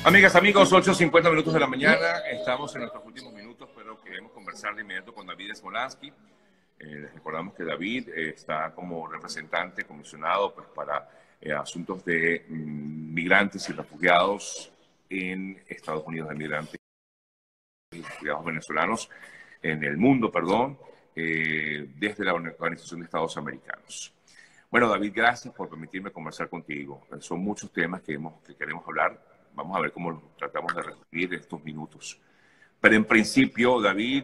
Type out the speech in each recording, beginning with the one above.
Amigas, amigos, 8:50 de la mañana. Estamos en nuestros últimos minutos, pero queremos conversar de inmediato con David Smolansky. Les recordamos que David está como representante comisionado pues, para asuntos de migrantes y refugiados en Estados Unidos, de migrantes y refugiados venezolanos en el mundo, perdón, desde la Organización de Estados Americanos. Bueno, David, gracias por permitirme conversar contigo. Son muchos temas que queremos hablar. Vamos a ver cómo tratamos de resumir estos minutos. Pero en principio, David,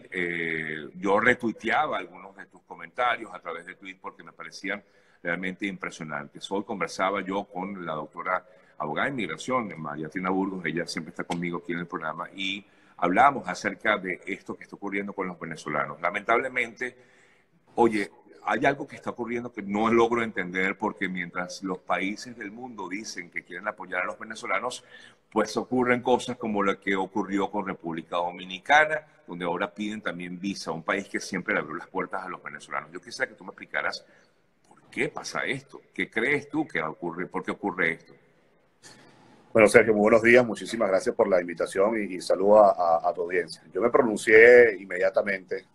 yo retuiteaba algunos de tus comentarios a través de Twitter porque me parecían realmente impresionantes. Hoy conversaba yo con la doctora abogada de inmigración, María Tina Burgos, ella siempre está conmigo aquí en el programa, y hablábamos acerca de esto que está ocurriendo con los venezolanos. Lamentablemente, oye, hay algo que está ocurriendo que no logro entender porque mientras los países del mundo dicen que quieren apoyar a los venezolanos, pues ocurren cosas como la que ocurrió con República Dominicana, donde ahora piden también visa, un país que siempre le abrió las puertas a los venezolanos. Yo quisiera que tú me explicaras por qué pasa esto, qué crees tú que ocurre, por qué ocurre esto. Bueno, Sergio, muy buenos días. Muchísimas gracias por la invitación y saludo a tu audiencia. Yo me pronuncié inmediatamente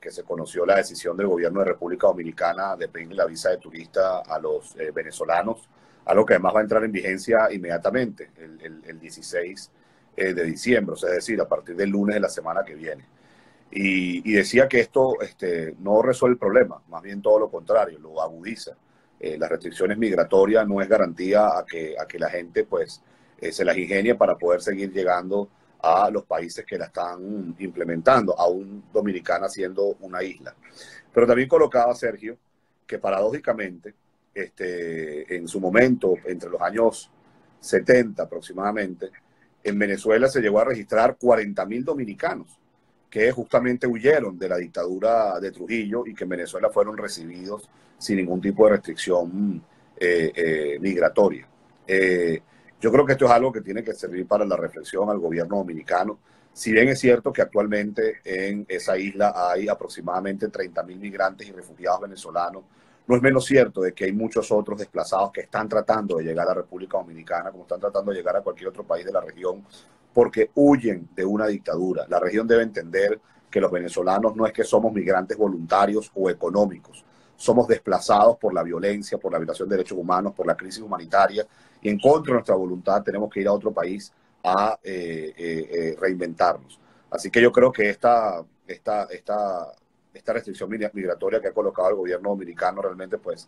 que se conoció la decisión del gobierno de República Dominicana de pedir la visa de turista a los venezolanos, algo que además va a entrar en vigencia inmediatamente, el 16 de diciembre, o sea, es decir, a partir del lunes de la semana que viene. Y decía que esto no resuelve el problema, más bien todo lo contrario, lo agudiza. Las restricciones migratorias no es garantía a que la gente pues se las ingenie para poder seguir llegando a los países que la están implementando, aún Dominicana siendo una isla. Pero también colocaba, Sergio, que paradójicamente, en su momento, entre los años 70 aproximadamente, en Venezuela se llegó a registrar 40.000 dominicanos que justamente huyeron de la dictadura de Trujillo y que en Venezuela fueron recibidos sin ningún tipo de restricción migratoria. Yo creo que esto es algo que tiene que servir para la reflexión al gobierno dominicano. Si bien es cierto que actualmente en esa isla hay aproximadamente 30.000 migrantes y refugiados venezolanos, no es menos cierto de que hay muchos otros desplazados que están tratando de llegar a la República Dominicana, como están tratando de llegar a cualquier otro país de la región, porque huyen de una dictadura. La región debe entender que los venezolanos no es que somos migrantes voluntarios o económicos, somos desplazados por la violencia, por la violación de derechos humanos, por la crisis humanitaria, y en contra de nuestra voluntad tenemos que ir a otro país a reinventarnos. Así que yo creo que esta restricción migratoria que ha colocado el gobierno dominicano realmente pues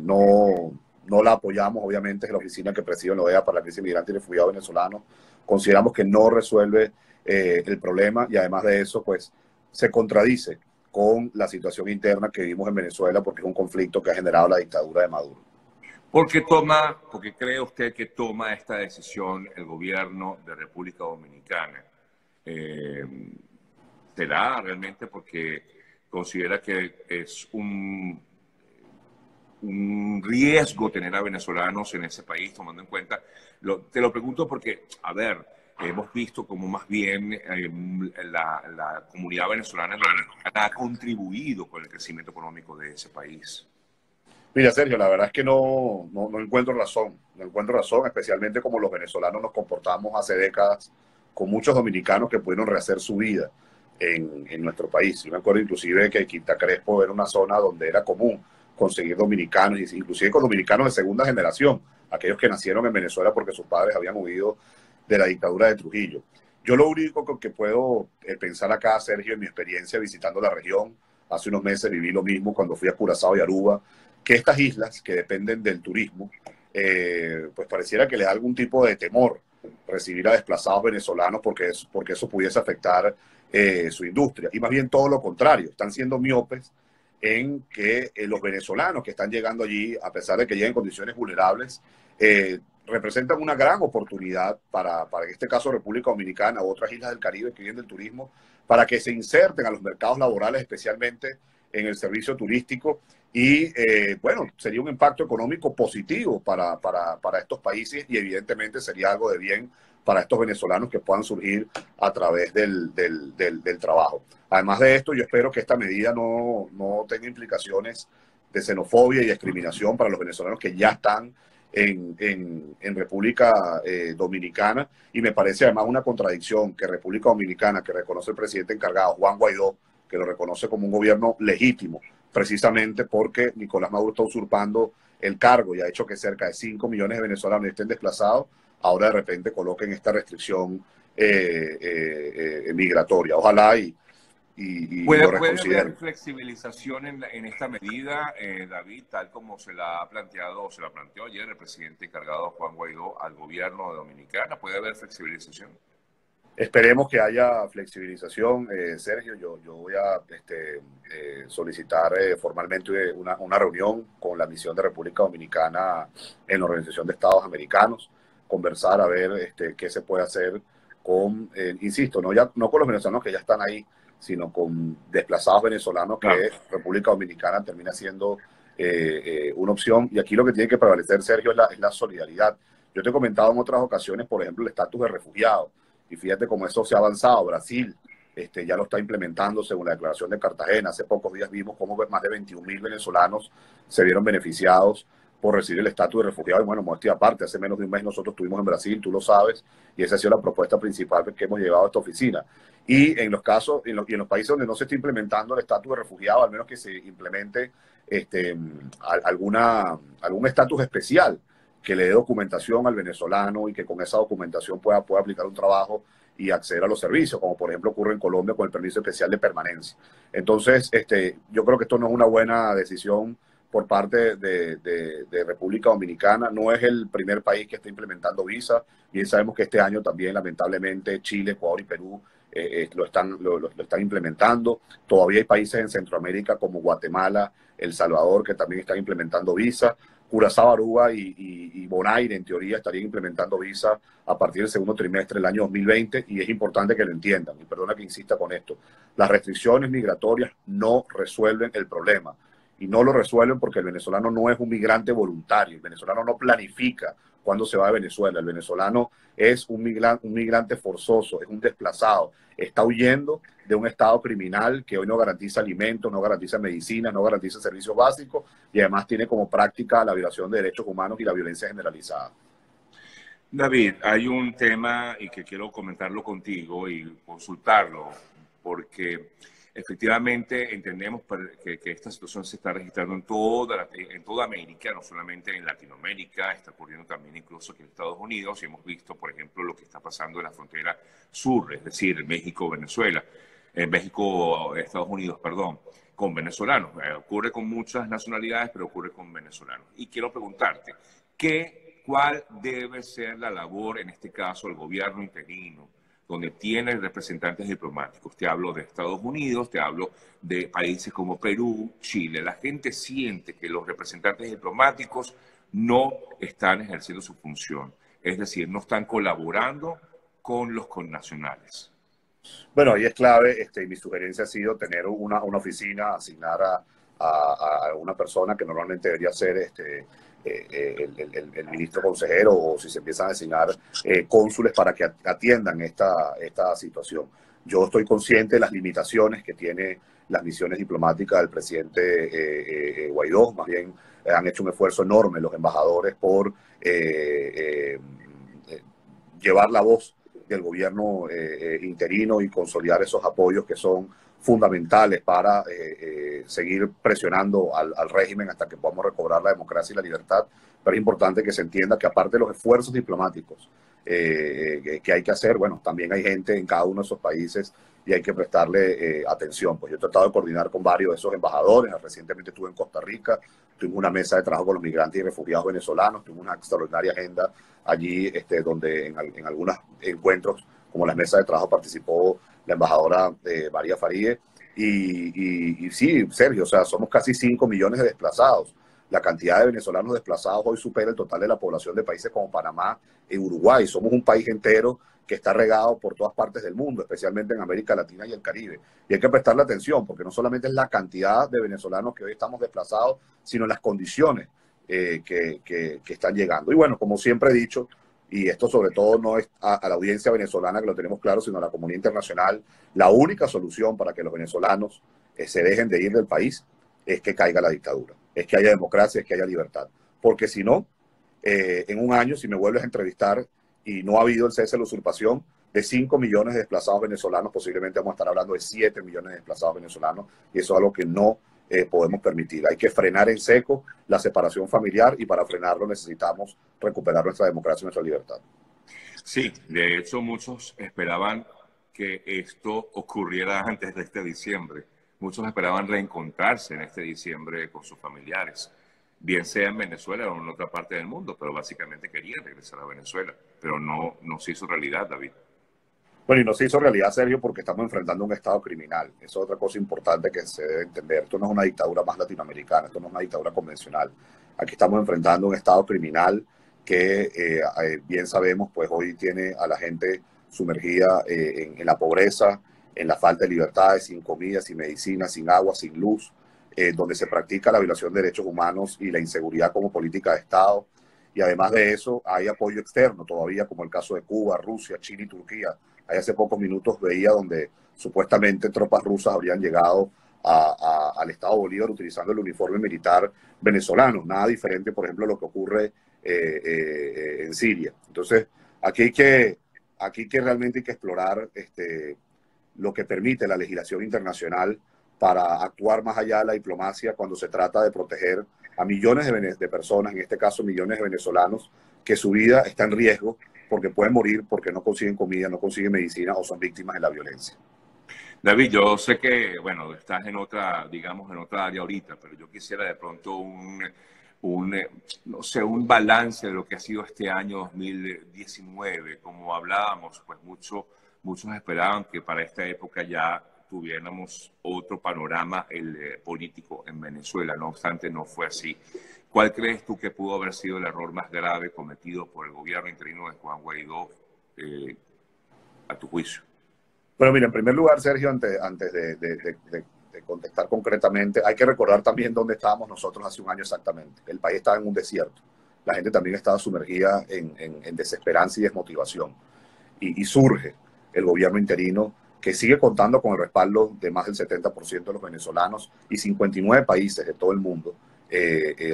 no la apoyamos. Obviamente es la oficina que preside la OEA para la crisis migrante y refugiado venezolano. Consideramos que no resuelve el problema y además de eso pues se contradice con la situación interna que vivimos en Venezuela porque es un conflicto que ha generado la dictadura de Maduro. ¿Por qué cree usted que toma esta decisión el gobierno de República Dominicana? ¿Será realmente porque considera que es un riesgo tener a venezolanos en ese país, tomando en cuenta? Te lo pregunto porque, a ver, hemos visto como más bien la comunidad venezolana ha contribuido con el crecimiento económico de ese país. Mira, Sergio, la verdad es que no encuentro razón. No encuentro razón, especialmente como los venezolanos nos comportamos hace décadas con muchos dominicanos que pudieron rehacer su vida en nuestro país. Yo me acuerdo inclusive que Quinta Crespo era una zona donde era común conseguir dominicanos, inclusive con dominicanos de segunda generación, aquellos que nacieron en Venezuela porque sus padres habían huido de la dictadura de Trujillo. Yo lo único que puedo pensar acá, Sergio, en mi experiencia visitando la región, hace unos meses viví lo mismo cuando fui a Curazao y Aruba, que estas islas que dependen del turismo, pues pareciera que le da algún tipo de temor recibir a desplazados venezolanos porque eso pudiese afectar su industria. Y más bien todo lo contrario, están siendo miopes en que los venezolanos que están llegando allí, a pesar de que lleguen en condiciones vulnerables, representan una gran oportunidad para en este caso República Dominicana u otras islas del Caribe que viven del turismo, para que se inserten a los mercados laborales, especialmente en el servicio turístico. Y bueno, sería un impacto económico positivo para estos países y evidentemente sería algo de bien para estos venezolanos que puedan surgir a través del trabajo. Además de esto, yo espero que esta medida no tenga implicaciones de xenofobia y discriminación para los venezolanos que ya están en República Dominicana, y me parece además una contradicción que República Dominicana, que reconoce el presidente encargado, Juan Guaidó, que lo reconoce como un gobierno legítimo, precisamente porque Nicolás Maduro está usurpando el cargo y ha hecho que cerca de 5 millones de venezolanos estén desplazados, ahora de repente coloquen esta restricción migratoria. Ojalá y lo ¿Puede reconsideren. haber flexibilización en esta medida, David, tal como se la ha planteado o se la planteó ayer el presidente encargado Juan Guaidó al gobierno de Dominicana? ¿Puede haber flexibilización? Esperemos que haya flexibilización, Sergio. Yo voy a solicitar formalmente una reunión con la misión de República Dominicana en la Organización de Estados Americanos, conversar a ver qué se puede hacer con, insisto, no con los venezolanos que ya están ahí, sino con desplazados venezolanos, que Claro. República Dominicana termina siendo una opción. Y aquí lo que tiene que prevalecer, Sergio, es la solidaridad. Yo te he comentado en otras ocasiones, por ejemplo, el estatus de refugiado. Y fíjate cómo eso se ha avanzado. Brasil ya lo está implementando según la declaración de Cartagena. Hace pocos días vimos cómo más de 21.000 venezolanos se vieron beneficiados por recibir el estatus de refugiado. Y bueno, modestia aparte, hace menos de un mes nosotros estuvimos en Brasil, tú lo sabes, y esa ha sido la propuesta principal que hemos llevado a esta oficina. Y en los casos, y en los países donde no se está implementando el estatus de refugiado, al menos que se implemente algún estatus especial que le dé documentación al venezolano y que con esa documentación pueda aplicar un trabajo y acceder a los servicios, como por ejemplo ocurre en Colombia con el permiso especial de permanencia. Entonces, yo creo que esto no es una buena decisión por parte de República Dominicana. No es el primer país que está implementando visa. Bien sabemos que este año también, lamentablemente, Chile, Ecuador y Perú lo están implementando. Todavía hay países en Centroamérica como Guatemala, El Salvador, que también están implementando visa. Curazao, Aruba y Bonaire, en teoría, estarían implementando visa a partir del segundo trimestre del año 2020, y es importante que lo entiendan, y perdona que insista con esto. Las restricciones migratorias no resuelven el problema, y no lo resuelven porque el venezolano no es un migrante voluntario, el venezolano no planifica cuando se va de Venezuela, el venezolano es un migrante forzoso, es un desplazado, está huyendo de un estado criminal que hoy no garantiza alimentos, no garantiza medicinas, no garantiza servicios básicos, y además tiene como práctica la violación de derechos humanos y la violencia generalizada. David, hay un tema y que quiero comentarlo contigo y consultarlo, porque efectivamente entendemos que esta situación se está registrando en toda América, no solamente en Latinoamérica, está ocurriendo también incluso aquí en Estados Unidos, y hemos visto, por ejemplo, lo que está pasando en la frontera sur, es decir, México-Venezuela, Estados Unidos, perdón, con venezolanos. Ocurre con muchas nacionalidades, pero ocurre con venezolanos. Y quiero preguntarte, ¿cuál debe ser la labor, en este caso, del gobierno interino, donde tiene representantes diplomáticos? Te hablo de Estados Unidos, te hablo de países como Perú, Chile. La gente siente que los representantes diplomáticos no están ejerciendo su función, es decir, no están colaborando con los connacionales. Bueno, ahí es clave, mi sugerencia ha sido tener una oficina, asignar a una persona que normalmente debería ser el ministro consejero, o si se empiezan a designar cónsules para que atiendan esta situación. Yo estoy consciente de las limitaciones que tiene las misiones diplomáticas del presidente Guaidó. Más bien han hecho un esfuerzo enorme los embajadores por llevar la voz del gobierno interino y consolidar esos apoyos que son fundamentales para seguir presionando al régimen hasta que podamos recobrar la democracia y la libertad. Pero es importante que se entienda que aparte de los esfuerzos diplomáticos que hay que hacer, bueno, también hay gente en cada uno de esos países y hay que prestarle atención. Pues yo he tratado de coordinar con varios de esos embajadores. Recientemente estuve en Costa Rica, tuvimos una mesa de trabajo con los migrantes y refugiados venezolanos, tuvimos una extraordinaria agenda allí, donde en algunos encuentros, como las mesas de trabajo, participó la embajadora María Faríe. Y sí, Sergio, o sea, somos casi 5 millones de desplazados. La cantidad de venezolanos desplazados hoy supera el total de la población de países como Panamá y Uruguay. Somos un país entero que está regado por todas partes del mundo, especialmente en América Latina y el Caribe. Y hay que prestarle atención, porque no solamente es la cantidad de venezolanos que hoy estamos desplazados, sino las condiciones que están llegando. Y bueno, como siempre he dicho, y esto sobre todo no es a la audiencia venezolana, que lo tenemos claro, sino a la comunidad internacional, la única solución para que los venezolanos se dejen de ir del país es que caiga la dictadura, es que haya democracia, es que haya libertad. Porque si no, en un año, si me vuelves a entrevistar y no ha habido el cese de la usurpación, de 5 millones de desplazados venezolanos, posiblemente vamos a estar hablando de 7 millones de desplazados venezolanos, y eso es algo que no podemos permitir. Hay que frenar en seco la separación familiar, y para frenarlo necesitamos recuperar nuestra democracia y nuestra libertad. Sí, de hecho muchos esperaban que esto ocurriera antes de este diciembre. Muchos esperaban reencontrarse en este diciembre con sus familiares, bien sea en Venezuela o en otra parte del mundo, pero básicamente querían regresar a Venezuela, pero no se hizo realidad, David. Bueno, y no se hizo realidad, Sergio, porque estamos enfrentando un Estado criminal. Eso es otra cosa importante que se debe entender. Esto no es una dictadura más latinoamericana, esto no es una dictadura convencional. Aquí estamos enfrentando un Estado criminal que, bien sabemos, pues hoy tiene a la gente sumergida en la pobreza, en la falta de libertades, sin comida, sin medicina, sin agua, sin luz, donde se practica la violación de derechos humanos y la inseguridad como política de Estado. Y además de eso, hay apoyo externo todavía, como el caso de Cuba, Rusia, China y Turquía. Ahí hace pocos minutos veía donde supuestamente tropas rusas habrían llegado al Estado Bolívar utilizando el uniforme militar venezolano. Nada diferente, por ejemplo, a lo que ocurre en Siria. Entonces, aquí que realmente hay que explorar lo que permite la legislación internacional para actuar más allá de la diplomacia cuando se trata de proteger a millones de personas, en este caso millones de venezolanos, que su vida está en riesgo porque pueden morir porque no consiguen comida, no consiguen medicina o son víctimas de la violencia. David, yo sé que, bueno, estás en otra, digamos, en otra área ahorita, pero yo quisiera de pronto no sé, un balance de lo que ha sido este año 2019. Como hablábamos, pues muchos esperaban que para esta época ya tuviéramos otro panorama político en Venezuela. No obstante, no fue así. ¿Cuál crees tú que pudo haber sido el error más grave cometido por el gobierno interino de Juan Guaidó, a tu juicio? Bueno, mira, en primer lugar, Sergio, antes de contestar concretamente, hay que recordar también dónde estábamos nosotros hace un año exactamente. El país estaba en un desierto. La gente también estaba sumergida en desesperanza y desmotivación. Y surge el gobierno interino, que sigue contando con el respaldo de más del 70% de los venezolanos, y 59 países de todo el mundo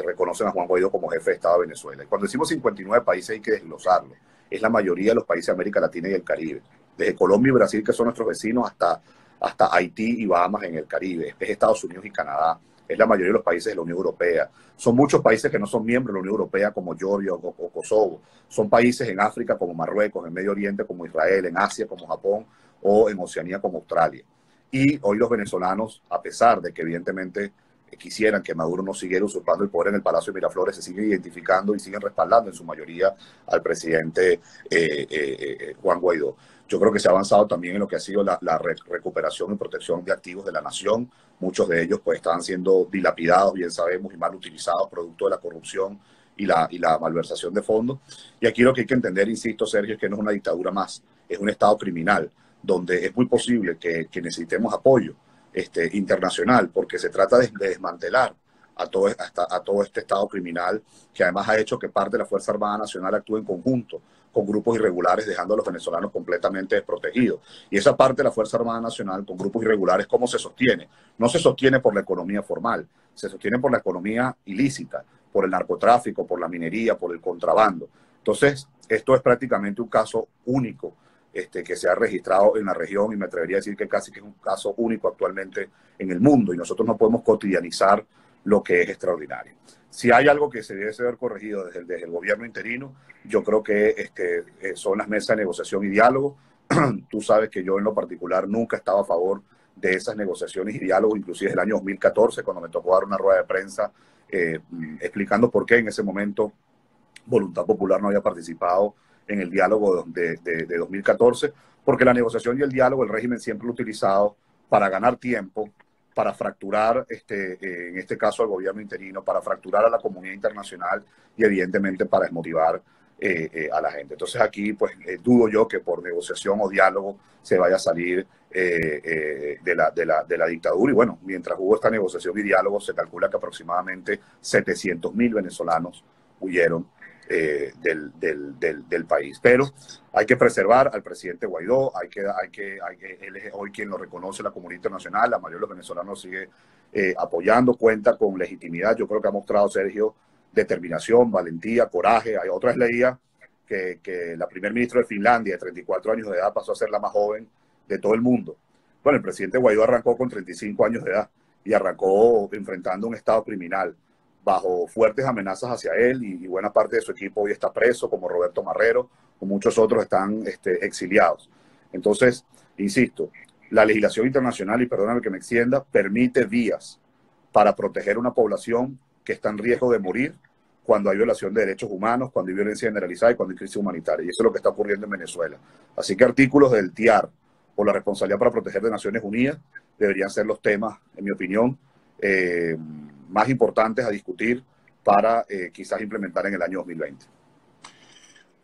reconocen a Juan Guaidó como jefe de Estado de Venezuela. Y cuando decimos 59 países hay que desglosarlo. Es la mayoría de los países de América Latina y el Caribe. Desde Colombia y Brasil, que son nuestros vecinos, hasta Haití y Bahamas en el Caribe. Es Estados Unidos y Canadá. Es la mayoría de los países de la Unión Europea. Son muchos países que no son miembros de la Unión Europea, como Georgia o Kosovo. Son países en África como Marruecos, en Medio Oriente como Israel, en Asia como Japón o en Oceanía como Australia. Y hoy los venezolanos, a pesar de que evidentemente quisieran que Maduro no siguiera usurpando el poder en el Palacio de Miraflores, se siguen identificando y siguen respaldando en su mayoría al presidente Juan Guaidó. Yo creo que se ha avanzado también en lo que ha sido la recuperación y protección de activos de la nación. Muchos de ellos pues estaban siendo dilapidados, bien sabemos, y mal utilizados, producto de la corrupción y la malversación de fondos. Y aquí lo que hay que entender, insisto, Sergio, es que no es una dictadura más, es un Estado criminal, donde es muy posible que necesitemos apoyo internacional, porque se trata de desmantelar a todo este Estado criminal, que además ha hecho que parte de la Fuerza Armada Nacional actúe en conjunto con grupos irregulares, dejando a los venezolanos completamente desprotegidos. Y esa parte de la Fuerza Armada Nacional con grupos irregulares, ¿cómo se sostiene? No se sostiene por la economía formal, se sostiene por la economía ilícita, por el narcotráfico, por la minería, por el contrabando. Entonces, esto es prácticamente un caso único que se ha registrado en la región, y me atrevería a decir que casi que es un caso único actualmente en el mundo, y nosotros no podemos cotidianizar lo que es extraordinario. Si hay algo que se debe ser corregido desde el gobierno interino, yo creo que son las mesas de negociación y diálogo. Tú sabes que yo en lo particular nunca estaba a favor de esas negociaciones y diálogos, inclusive desde el año 2014, cuando me tocó dar una rueda de prensa explicando por qué en ese momento Voluntad Popular no había participado en el diálogo de 2014, porque la negociación y el diálogo, el régimen siempre lo ha utilizado para ganar tiempo, para fracturar, en este caso al gobierno interino, para fracturar a la comunidad internacional y evidentemente para desmotivar a la gente. Entonces aquí pues dudo yo que por negociación o diálogo se vaya a salir de la dictadura. Y bueno, mientras hubo esta negociación y diálogo, se calcula que aproximadamente 700.000 venezolanos huyeron del país. Pero hay que preservar al presidente Guaidó, él es hoy quien lo reconoce la comunidad internacional, la mayoría de los venezolanos sigue apoyando, cuenta con legitimidad. Yo creo que ha mostrado, Sergio, determinación, valentía, coraje. Hay otras leías que la primer ministra de Finlandia, de 34 años de edad, pasó a ser la más joven de todo el mundo. Bueno, el presidente Guaidó arrancó con 35 años de edad y arrancó enfrentando un estado criminal bajo fuertes amenazas hacia él, y buena parte de su equipo hoy está preso, como Roberto Marrero, o muchos otros están exiliados. Entonces, insisto, la legislación internacional, y perdóname que me extienda, permite vías para proteger una población que está en riesgo de morir cuando hay violación de derechos humanos, cuando hay violencia generalizada y cuando hay crisis humanitaria. Y eso es lo que está ocurriendo en Venezuela. Así que artículos del TIAR o la responsabilidad para proteger de Naciones Unidas deberían ser los temas, en mi opinión, más importantes a discutir para quizás implementar en el año 2020.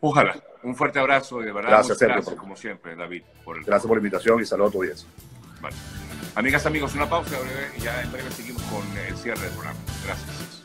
Ojalá. Un fuerte abrazo y de verdad gracias, muchas gracias como siempre, David. Gracias por la invitación y saludos a tu audiencia. Vale. Amigas, amigos, una pausa breve y ya en breve seguimos con el cierre del programa. Gracias.